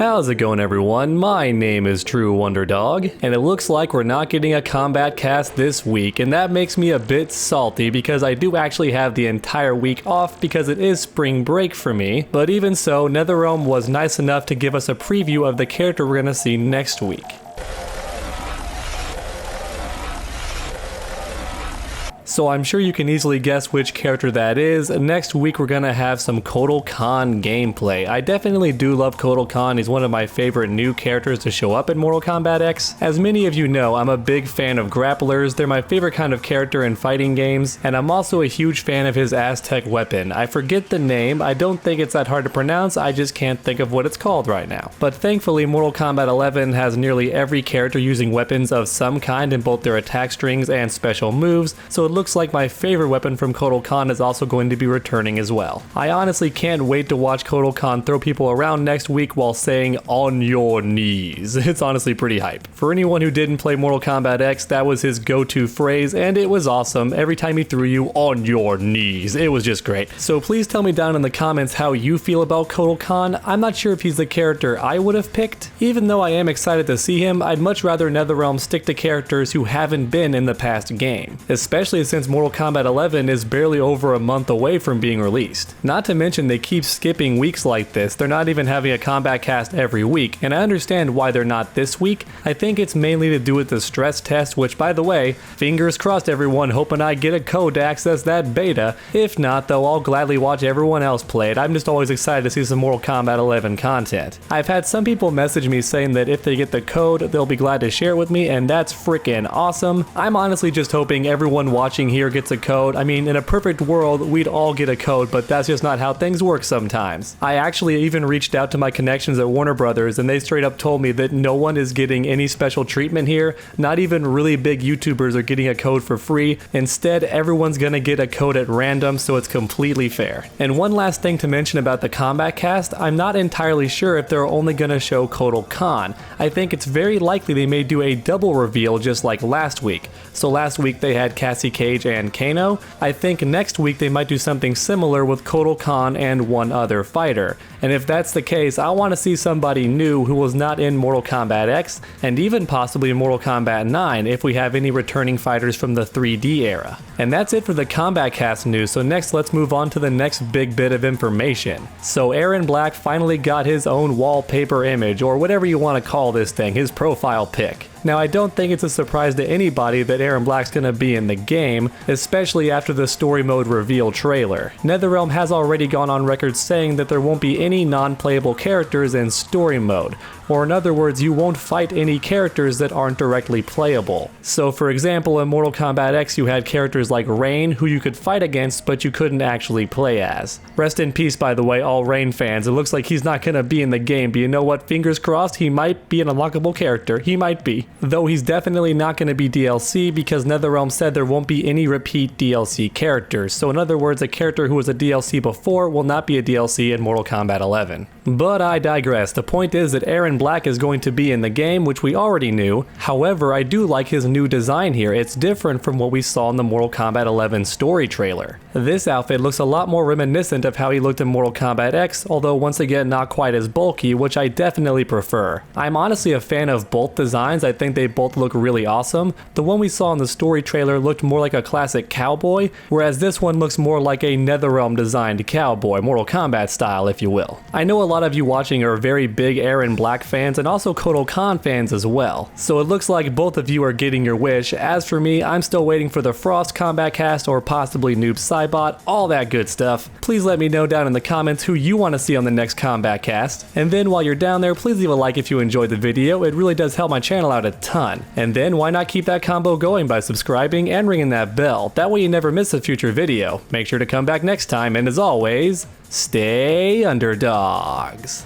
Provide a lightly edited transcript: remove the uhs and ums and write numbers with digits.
How's it going, everyone? My name is True Underdog, and it looks like we're not getting a Kombat Kast this week, and that makes me a bit salty because I do actually have the entire week off because it is spring break for me. But even so, NetherRealm was nice enough to give us a preview of the character we're gonna see next week. So I'm sure you can easily guess which character that is. Next week we're gonna have some Kotal Kahn gameplay. I definitely do love Kotal Kahn. He's one of my favorite new characters to show up in Mortal Kombat X. As many of you know, I'm a big fan of grapplers. They're my favorite kind of character in fighting games, and I'm also a huge fan of his Aztec weapon. I forget the name. I don't think it's that hard to pronounce. I just can't think of what it's called right now. But thankfully, Mortal Kombat 11 has nearly every character using weapons of some kind in both their attack strings and special moves, so it looks like my favorite weapon from Kotal Kahn is also going to be returning as well. I honestly can't wait to watch Kotal Kahn throw people around next week while saying "on your knees." It's honestly pretty hype. For anyone who didn't play Mortal Kombat X, that was his go-to phrase, and it was awesome. Every time he threw you on your knees, it was just great. So please tell me down in the comments how you feel about Kotal Kahn. I'm not sure if he's the character I would have picked. Even though I am excited to see him, I'd much rather NetherRealm stick to characters who haven't been in the past game, especially since Mortal Kombat 11 is barely over a month away from being released. Not to mention they keep skipping weeks like this. They're not even having a Kombat Kast every week, and I understand why they're not this week. I think it's mainly to do with the stress test, which, by the way, fingers crossed everyone, hoping I get a code to access that beta. If not, though, I'll gladly watch everyone else play it. I'm just always excited to see some Mortal Kombat 11 content. I've had some people message me saying that if they get the code, they'll be glad to share it with me, and that's freaking awesome. I'm honestly just hoping everyone watching here gets a code. I mean, in a perfect world, we'd all get a code, but that's just not how things work sometimes. I actually even reached out to my connections at Warner Brothers, and they straight up told me that no one is getting any special treatment here. Not even really big YouTubers are getting a code for free. Instead, everyone's gonna get a code at random, so it's completely fair. And one last thing to mention about the Kombat Kast, I'm not entirely sure if they're only gonna show Kotal Kahn. I think it's very likely they may do a double reveal just like last week. So last week they had Cassie Cage and Kano. I think next week they might do something similar with Kotal Kahn and one other fighter. And if that's the case, I want to see somebody new who was not in Mortal Kombat X, and even possibly in Mortal Kombat 9 if we have any returning fighters from the 3D era. And that's it for the Kombat Kast news, so next let's move on to the next big bit of information. So Erron Black finally got his own wallpaper image, or whatever you want to call this thing, his profile pic. Now, I don't think it's a surprise to anybody that Erron Black's gonna be in the game, especially after the story mode reveal trailer. NetherRealm has already gone on record saying that there won't be any non-playable characters in story mode, or in other words, you won't fight any characters that aren't directly playable. So for example, in Mortal Kombat X you had characters like Rain, who you could fight against but you couldn't actually play as. Rest in peace, by the way, all Rain fans. It looks like he's not gonna be in the game, but you know what, fingers crossed, he might be an unlockable character. He might be. Though he's definitely not going to be DLC because NetherRealm said there won't be any repeat DLC characters. So in other words, a character who was a DLC before will not be a DLC in Mortal Kombat 11. But I digress. The point is that Erron Black is going to be in the game, which we already knew. However, I do like his new design here. It's different from what we saw in the Mortal Kombat 11 story trailer. This outfit looks a lot more reminiscent of how he looked in Mortal Kombat X, although once again not quite as bulky, which I definitely prefer. I'm honestly a fan of both designs. I think they both look really awesome. The one we saw in the story trailer looked more like a classic cowboy, whereas this one looks more like a NetherRealm designed cowboy, Mortal Kombat style if you will. I know a lot of you watching are very big Erron Black fans and also Kotal Kahn fans as well, so it looks like both of you are getting your wish. As for me, I'm still waiting for the Frost Kombat Kast or possibly Noob Saibot, all that good stuff. Please let me know down in the comments who you want to see on the next Kombat Kast, and then while you're down there, please leave a like if you enjoyed the video. It really does help my channel out a ton. And then why not keep that combo going by subscribing and ringing that bell? That way you never miss a future video. Make sure to come back next time, and as always, stay underdogs.